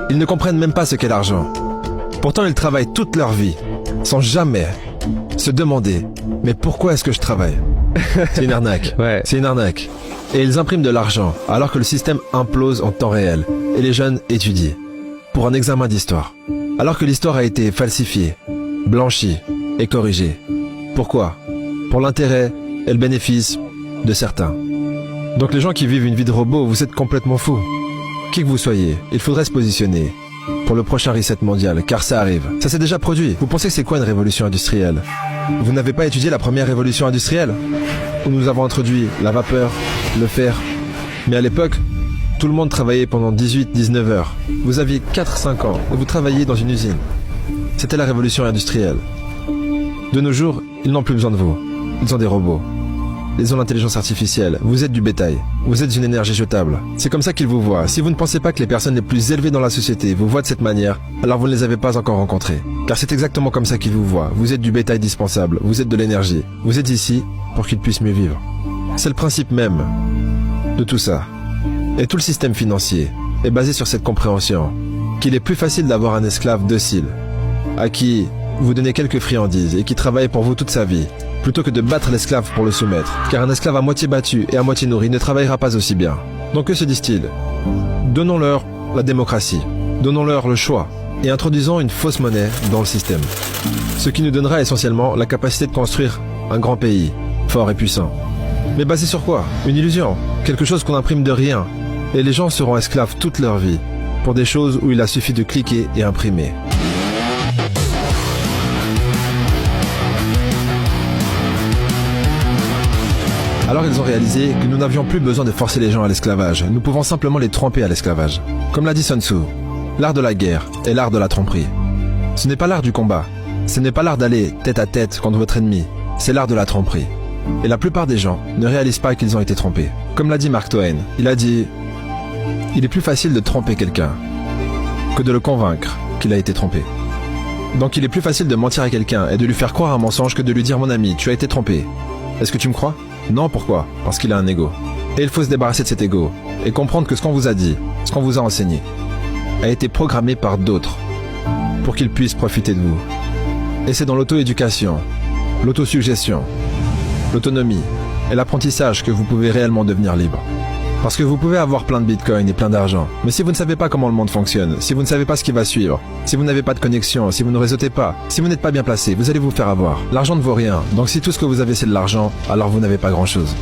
Ils ne comprennent même pas ce qu'est l'argent. Pourtant, ils travaillent toute leur vie, sans jamais se demander « Mais pourquoi est-ce que je travaille ?» C'est une arnaque. Ouais. C'est une arnaque. Et ils impriment de l'argent, alors que le système implose en temps réel. Et les jeunes étudient, pour un examen d'histoire. Alors que l'histoire a été falsifiée, blanchie et corrigée. Pourquoi? Pour l'intérêt et le bénéfice de certains. Donc les gens qui vivent une vie de robot, vous êtes complètement fous. Qui que vous soyez, il faudrait se positionner pour le prochain reset mondial, car ça arrive. Ça s'est déjà produit. Vous pensez que c'est quoi une révolution industrielle? Vous n'avez pas étudié la première révolution industrielle, où nous avons introduit la vapeur, le fer. Mais à l'époque, tout le monde travaillait pendant 18-19 heures. Vous aviez 4-5 ans et vous travailliez dans une usine. C'était la révolution industrielle. De nos jours, ils n'ont plus besoin de vous. Ils ont des robots. Ils ont l'intelligence artificielle. Vous êtes du bétail. Vous êtes une énergie jetable. C'est comme ça qu'ils vous voient. Si vous ne pensez pas que les personnes les plus élevées dans la société vous voient de cette manière, alors vous ne les avez pas encore rencontrées. Car c'est exactement comme ça qu'ils vous voient. Vous êtes du bétail dispensable. Vous êtes de l'énergie. Vous êtes ici pour qu'ils puissent mieux vivre. C'est le principe même de tout ça. Et tout le système financier est basé sur cette compréhension qu'il est plus facile d'avoir un esclave docile, à qui vous donnez quelques friandises et qui travaille pour vous toute sa vie, plutôt que de battre l'esclave pour le soumettre. Car un esclave à moitié battu et à moitié nourri ne travaillera pas aussi bien. Donc que se disent-ils? Donnons-leur la démocratie, donnons-leur le choix, et introduisons une fausse monnaie dans le système. Ce qui nous donnera essentiellement la capacité de construire un grand pays, fort et puissant. Mais basé sur quoi? Une illusion, quelque chose qu'on imprime de rien. Et les gens seront esclaves toute leur vie, pour des choses où il a suffi de cliquer et imprimer. Alors ils ont réalisé que nous n'avions plus besoin de forcer les gens à l'esclavage, nous pouvons simplement les tromper à l'esclavage. Comme l'a dit Sun Tzu, l'art de la guerre est l'art de la tromperie. Ce n'est pas l'art du combat, ce n'est pas l'art d'aller tête à tête contre votre ennemi, c'est l'art de la tromperie. Et la plupart des gens ne réalisent pas qu'ils ont été trompés. Comme l'a dit Mark Twain, il a dit « Il est plus facile de tromper quelqu'un que de le convaincre qu'il a été trompé. » Donc il est plus facile de mentir à quelqu'un et de lui faire croire un mensonge que de lui dire « Mon ami, tu as été trompé. Est-ce que tu me crois ?» Non, pourquoi? Parce qu'il a un ego. Et il faut se débarrasser de cet ego et comprendre que ce qu'on vous a dit, ce qu'on vous a enseigné, a été programmé par d'autres pour qu'ils puissent profiter de vous. Et c'est dans l'auto-éducation, l'autosuggestion, l'autonomie et l'apprentissage que vous pouvez réellement devenir libre. Parce que vous pouvez avoir plein de bitcoins et plein d'argent, mais si vous ne savez pas comment le monde fonctionne, si vous ne savez pas ce qui va suivre, si vous n'avez pas de connexion, si vous ne réseautez pas, si vous n'êtes pas bien placé, vous allez vous faire avoir. L'argent ne vaut rien, donc si tout ce que vous avez c'est de l'argent, alors vous n'avez pas grand-chose.